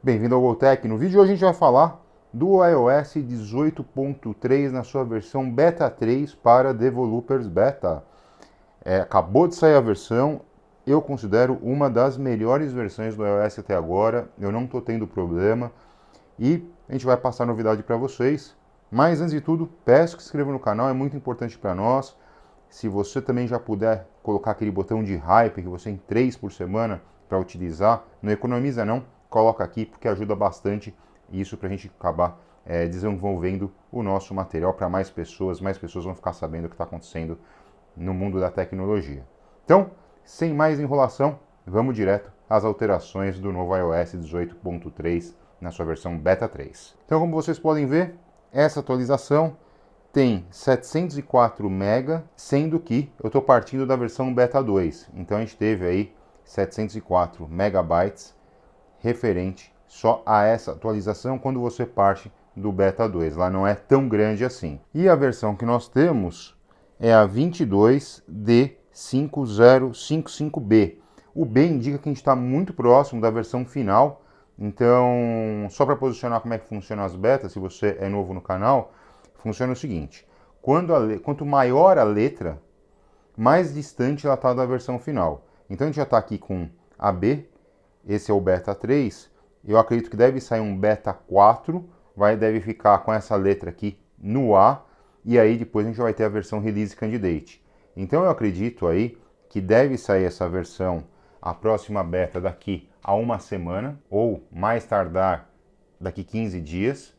Bem-vindo ao GoTech. No vídeo de hoje a gente vai falar do iOS 18.3 na sua versão Beta 3 para Developers Beta. Acabou de sair a versão, eu considero uma das melhores versões do iOS até agora, eu não estou tendo problema e a gente vai passar novidade para vocês. Mas antes de tudo, peço que se inscreva no canal, é muito importante para nós. Se você também já puder colocar aquele botão de hype que você tem 3 por semana para utilizar, não economiza não, coloca aqui porque ajuda bastante isso para a gente acabar desenvolvendo o nosso material para mais pessoas vão ficar sabendo o que está acontecendo no mundo da tecnologia. Então, sem mais enrolação, vamos direto às alterações do novo iOS 18.3 na sua versão Beta 3. Então, como vocês podem ver, essa atualização tem 704 MB, sendo que eu estou partindo da versão Beta 2. Então a gente teve aí 704 MB referente só a essa atualização quando você parte do Beta 2. Lá não é tão grande assim. E a versão que nós temos é a 22D5055B. O B indica que a gente está muito próximo da versão final. Então, só para posicionar como é que funcionam as betas, se você é novo no canal, funciona o seguinte: quanto maior a letra, mais distante ela está da versão final. Então a gente já está aqui com AB, esse é o Beta 3, eu acredito que deve sair um Beta 4, deve ficar com essa letra aqui no A, e aí depois a gente vai ter a versão Release Candidate. Então eu acredito aí que deve sair essa versão, a próxima beta daqui a uma semana, ou mais tardar daqui 15 dias,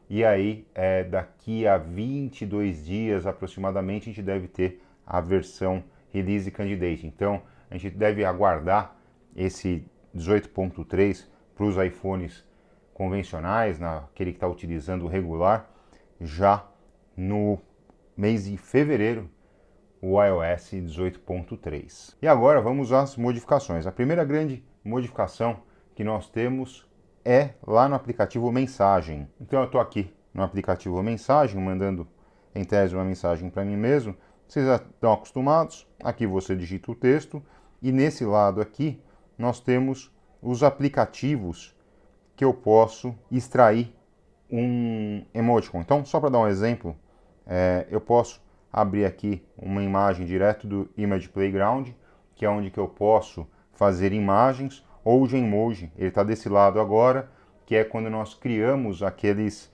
e aí daqui a 22 dias aproximadamente a gente deve ter a versão Release Candidate. Então a gente deve aguardar esse 18.3 para os iPhones convencionais, aquele que está utilizando o regular, já no mês de fevereiro, o iOS 18.3. E agora vamos às modificações. A primeira grande modificação que nós temos é lá no aplicativo Mensagem. Então eu estou aqui no aplicativo Mensagem, mandando em tese uma mensagem para mim mesmo. Vocês já estão acostumados, aqui você digita o texto e nesse lado aqui nós temos os aplicativos que eu posso extrair um emoticon. Então, só para dar um exemplo, eu posso abrir aqui uma imagem direto do Image Playground, que é onde que eu posso fazer imagens, ou o Genmoji, ele está desse lado agora, que é quando nós criamos aqueles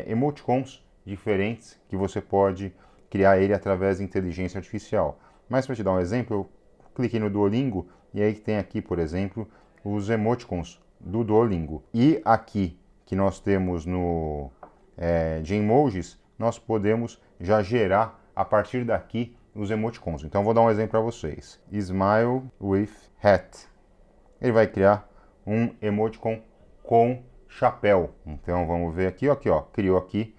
emoticons diferentes, que você pode criar ele através de inteligência artificial. Mas para te dar um exemplo, eu cliquei no Duolingo, e aí tem aqui, por exemplo, os emoticons do Duolingo. E aqui, que nós temos no Genmojis, nós podemos já gerar, a partir daqui, os emoticons. Então, vou dar um exemplo para vocês. Smile with hat. Ele vai criar um emoticon com chapéu. Então, vamos ver aqui, ó, criou aqui.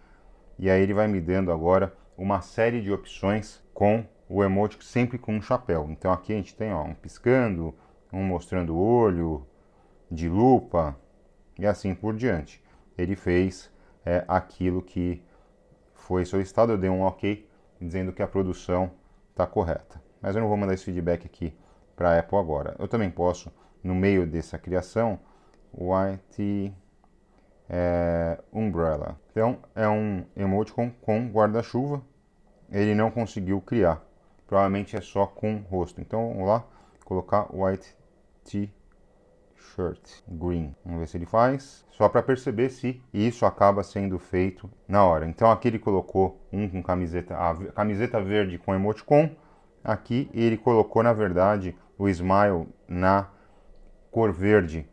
E aí ele vai me dando agora uma série de opções com o emoji sempre com um chapéu. Então, aqui a gente tem um piscando, um mostrando o olho, de lupa, e assim por diante. Ele fez aquilo que foi solicitado, eu dei um OK, dizendo que a produção está correta. Mas eu não vou mandar esse feedback aqui para a Apple agora. Eu também posso, no meio dessa criação, White Umbrella. Então, é um emoticon com guarda-chuva. Ele não conseguiu criar. Provavelmente é só com rosto. Então, vamos lá, colocar White T-shirt green. Vamos ver se ele faz. Só para perceber se isso acaba sendo feito na hora. Então aqui ele colocou um com camiseta verde com emoticon. Aqui ele colocou, na verdade, o Smile na cor verde.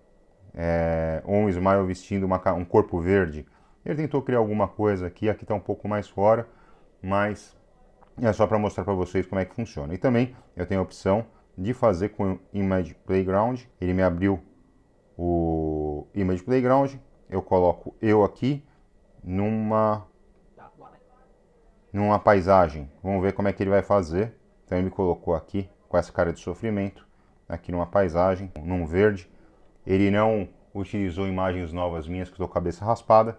Ou um Smile vestindo um corpo verde. Ele tentou criar alguma coisa aqui. Aqui está um pouco mais fora. Mas é só para mostrar para vocês como é que funciona. E também eu tenho a opção de fazer com o Image Playground. Ele me abriu o Image Playground, eu coloco eu aqui numa paisagem. Vamos ver como é que ele vai fazer. Então ele me colocou aqui com essa cara de sofrimento, aqui numa paisagem, num verde. Ele não utilizou imagens novas minhas que estou com a cabeça raspada.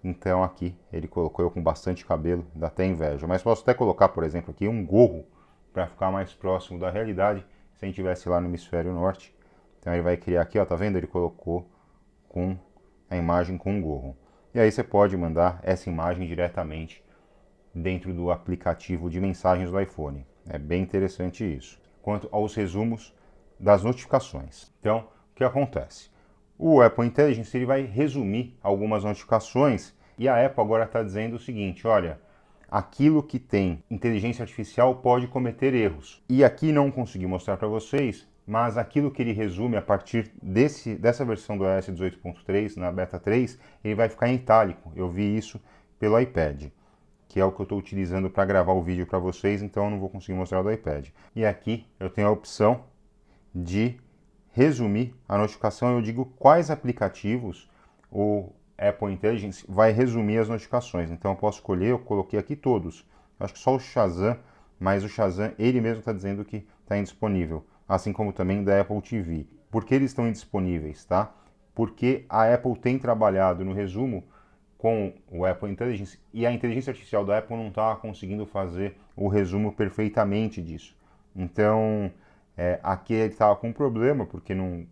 Então aqui ele colocou eu com bastante cabelo, dá até inveja. Mas posso até colocar, por exemplo, aqui um gorro para ficar mais próximo da realidade, se a gente estivesse lá no hemisfério norte. Então ele vai criar aqui, ó, tá vendo? Ele colocou com a imagem com o gorro. E aí você pode mandar essa imagem diretamente dentro do aplicativo de mensagens do iPhone. É bem interessante isso. Quanto aos resumos das notificações. Então, o que acontece? O Apple Intelligence ele vai resumir algumas notificações e a Apple agora está dizendo o seguinte, olha, aquilo que tem inteligência artificial pode cometer erros. E aqui não consegui mostrar para vocês, mas aquilo que ele resume a partir dessa versão do iOS 18.3, na beta 3, ele vai ficar em itálico. Eu vi isso pelo iPad, que é o que eu estou utilizando para gravar o vídeo para vocês, então eu não vou conseguir mostrar do iPad. E aqui eu tenho a opção de resumir a notificação, eu digo quais aplicativos o Apple Intelligence vai resumir as notificações. Então eu posso escolher, eu coloquei aqui todos. Eu acho que só o Shazam, mas o Shazam ele mesmo está dizendo que está indisponível, assim como também da Apple TV. Por que eles estão indisponíveis, tá? Porque a Apple tem trabalhado no resumo com o Apple Intelligence e a inteligência artificial da Apple não está conseguindo fazer o resumo perfeitamente disso. Então, aqui ele estava com um problema porque não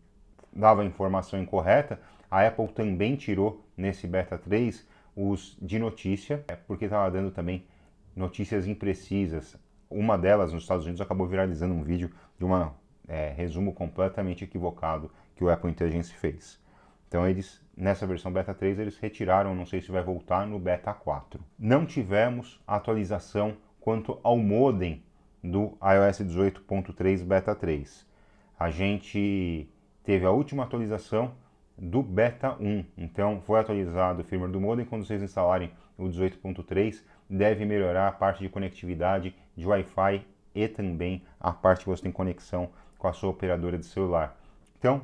dava informação incorreta. A Apple também tirou nesse beta 3 os de notícia, porque estava dando também notícias imprecisas. Uma delas, nos Estados Unidos, acabou viralizando um vídeo de um resumo completamente equivocado que o Apple Intelligence fez. Então eles, nessa versão beta 3, eles retiraram, não sei se vai voltar no beta 4. Não tivemos atualização quanto ao modem do iOS 18.3 beta 3. A gente teve a última atualização do beta 1, então foi atualizado o firmware do modem. Quando vocês instalarem o 18.3, deve melhorar a parte de conectividade de Wi-Fi e também a parte que você tem conexão com a sua operadora de celular. Então,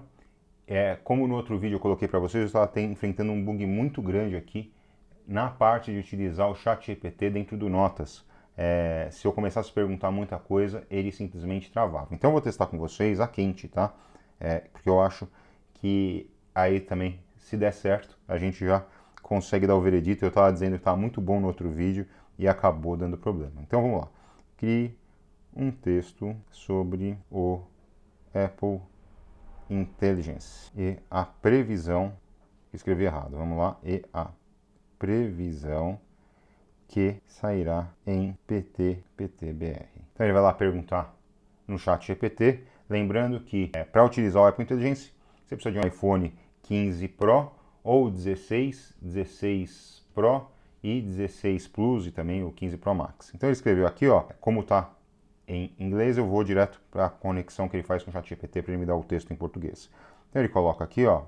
como no outro vídeo eu coloquei para vocês, eu estava enfrentando um bug muito grande aqui na parte de utilizar o ChatGPT dentro do Notas. Se eu começasse a perguntar muita coisa, ele simplesmente travava. Então eu vou testar com vocês a quente, tá? Porque eu acho que aí também, se der certo, a gente já consegue dar o veredito. Eu estava dizendo que estava muito bom no outro vídeo e acabou dando problema. Então vamos lá. Crie um texto sobre o Apple Intelligence e a previsão, escrevi errado, vamos lá, e a previsão que sairá em PTBR. Então ele vai lá perguntar no chat GPT, lembrando que para utilizar o Apple Intelligence, você precisa de um iPhone 15 Pro ou 16, 16 Pro e 16 Plus e também o 15 Pro Max. Então ele escreveu aqui, ó, como está em inglês, eu vou direto para a conexão que ele faz com o ChatGPT para ele me dar o texto em português. Então ele coloca aqui, ó,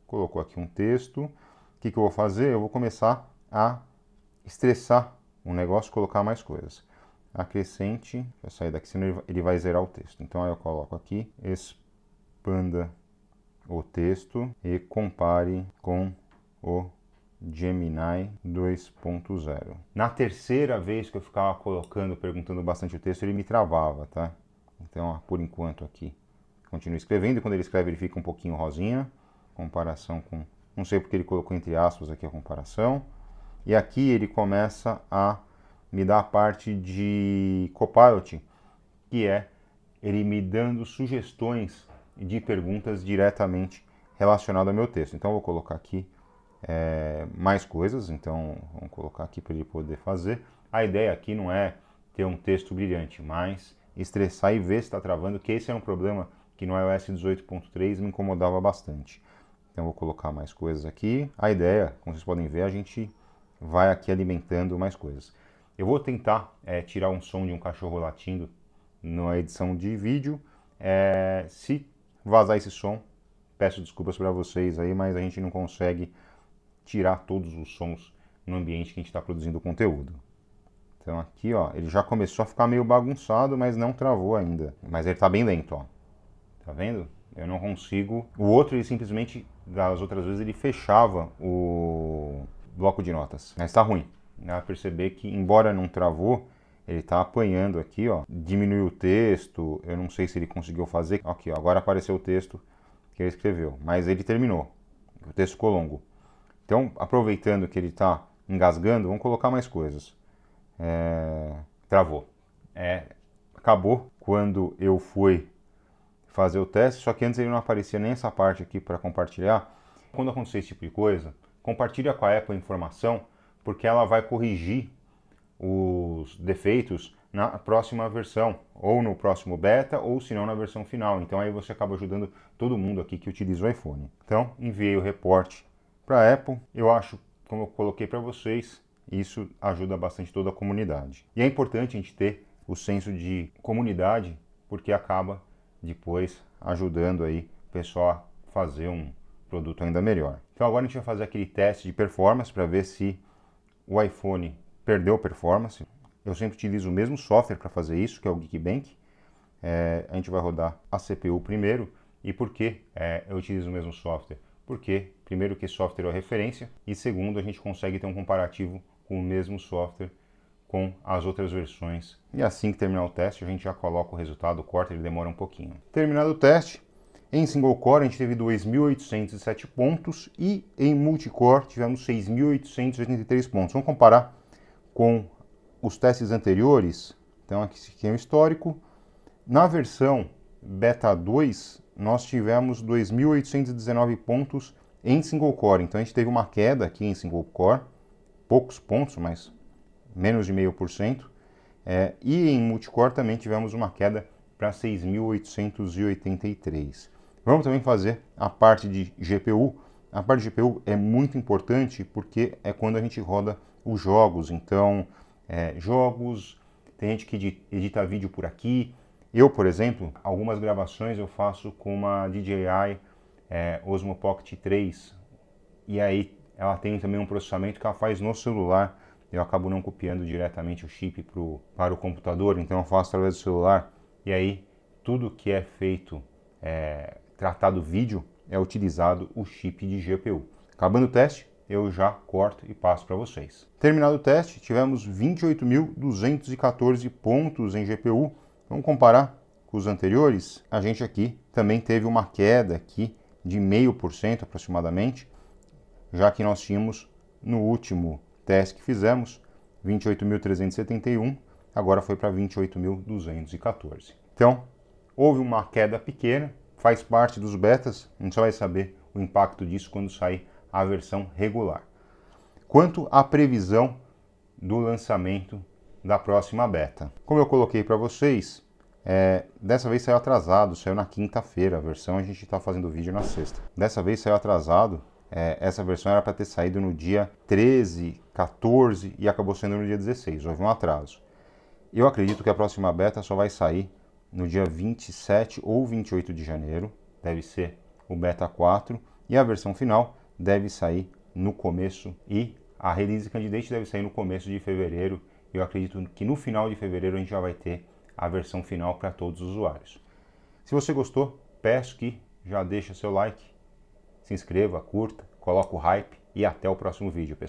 colocou aqui um texto. O que eu vou fazer? Eu vou começar a estressar o negócio, colocar mais coisas. Acrescente, vou sair daqui, senão ele vai zerar o texto. Então aí eu coloco aqui, expanda o texto e compare com o Gemini 2.0. Na terceira vez que eu ficava perguntando bastante o texto, ele me travava, tá? Então, ó, por enquanto aqui, continua escrevendo. E quando ele escreve, ele fica um pouquinho rosinha. Comparação com... Não sei porque ele colocou entre aspas aqui a comparação. E aqui ele começa a me dar a parte de Copilot, que é ele me dando sugestões de perguntas diretamente relacionadas ao meu texto. Então, eu vou colocar aqui mais coisas, então vamos colocar aqui para ele poder fazer. A ideia aqui não é ter um texto brilhante, mas estressar e ver se está travando, que esse é um problema que no iOS 18.3 me incomodava bastante. Então vou colocar mais coisas aqui. A ideia, como vocês podem ver, a gente vai aqui alimentando mais coisas. Eu vou tentar tirar um som de um cachorro latindo na edição de vídeo. Se vazar esse som, peço desculpas para vocês aí, mas a gente não consegue tirar todos os sons no ambiente que a gente está produzindo o conteúdo. Então aqui, ó, ele já começou a ficar meio bagunçado, mas não travou ainda. Mas ele está bem lento, ó. Tá vendo? Eu não consigo... O outro, ele simplesmente, das outras vezes, ele fechava o bloco de notas. Mas está ruim. Dá pra perceber que, embora não travou, ele está apanhando aqui, ó. Diminuiu o texto, eu não sei se ele conseguiu fazer. Aqui, ó, agora apareceu o texto que ele escreveu. Mas ele terminou. O texto ficou longo. Então, aproveitando que ele está engasgando, vamos colocar mais coisas. Travou. Acabou quando eu fui fazer o teste, só que antes ele não aparecia nem essa parte aqui para compartilhar. Quando acontecer esse tipo de coisa, compartilha com a Apple a informação, porque ela vai corrigir os defeitos na próxima versão, ou no próximo beta, ou se não na versão final. Então aí você acaba ajudando todo mundo aqui que utiliza o iPhone. Então enviei o reporte para a Apple. Eu acho, como eu coloquei para vocês, isso ajuda bastante toda a comunidade. E é importante a gente ter o senso de comunidade, porque acaba depois ajudando aí o pessoal a fazer um produto ainda melhor. Então agora a gente vai fazer aquele teste de performance para ver se o iPhone perdeu performance. Eu sempre utilizo o mesmo software para fazer isso, que é o Geekbench. A gente vai rodar a CPU primeiro. E por que eu utilizo o mesmo software? Porque, primeiro, que software é a referência, e segundo, a gente consegue ter um comparativo com o mesmo software com as outras versões. E assim que terminar o teste, a gente já coloca o resultado, corta, ele demora um pouquinho. Terminado o teste, em single core a gente teve 2.807 pontos e em multicore tivemos 6.883 pontos. Vamos comparar com os testes anteriores. Então aqui é o histórico. Na versão Beta 2, nós tivemos 2.819 pontos em single core. Então a gente teve uma queda aqui em single core, poucos pontos, mas menos de 0,5%. E em multicore também tivemos uma queda para 6.883. Vamos também fazer a parte de GPU. A parte de GPU é muito importante porque é quando a gente roda os jogos. Então, jogos, tem gente que edita vídeo por aqui. Eu, por exemplo, algumas gravações eu faço com uma DJI Osmo Pocket 3. E aí ela tem também um processamento que ela faz no celular. Eu acabo não copiando diretamente o chip para o computador, então eu faço através do celular. E aí tudo que é feito, tratado vídeo, é utilizado o chip de GPU. Acabando o teste, eu já corto e passo para vocês. Terminado o teste, tivemos 28.214 pontos em GPU. Vamos comparar com os anteriores. A gente aqui também teve uma queda aqui de 0,5% aproximadamente, já que nós tínhamos no último teste que fizemos 28.371, agora foi para 28.214. Então, houve uma queda pequena, faz parte dos betas, a gente só vai saber o impacto disso quando sair a versão regular. Quanto à previsão do lançamento da próxima beta, como eu coloquei para vocês, dessa vez saiu atrasado, saiu na quinta-feira, a versão a gente está fazendo o vídeo na sexta. Dessa vez saiu atrasado, essa versão era para ter saído no dia 13, 14 e acabou saindo no dia 16, houve um atraso. Eu acredito que a próxima beta só vai sair no dia 27 ou 28 de janeiro, deve ser o beta 4, e a versão final deve sair no começo, e a release candidate deve sair no começo de fevereiro. Eu acredito que no final de fevereiro a gente já vai ter a versão final para todos os usuários. Se você gostou, peço que já deixe seu like, se inscreva, curta, coloque o hype e até o próximo vídeo, pessoal.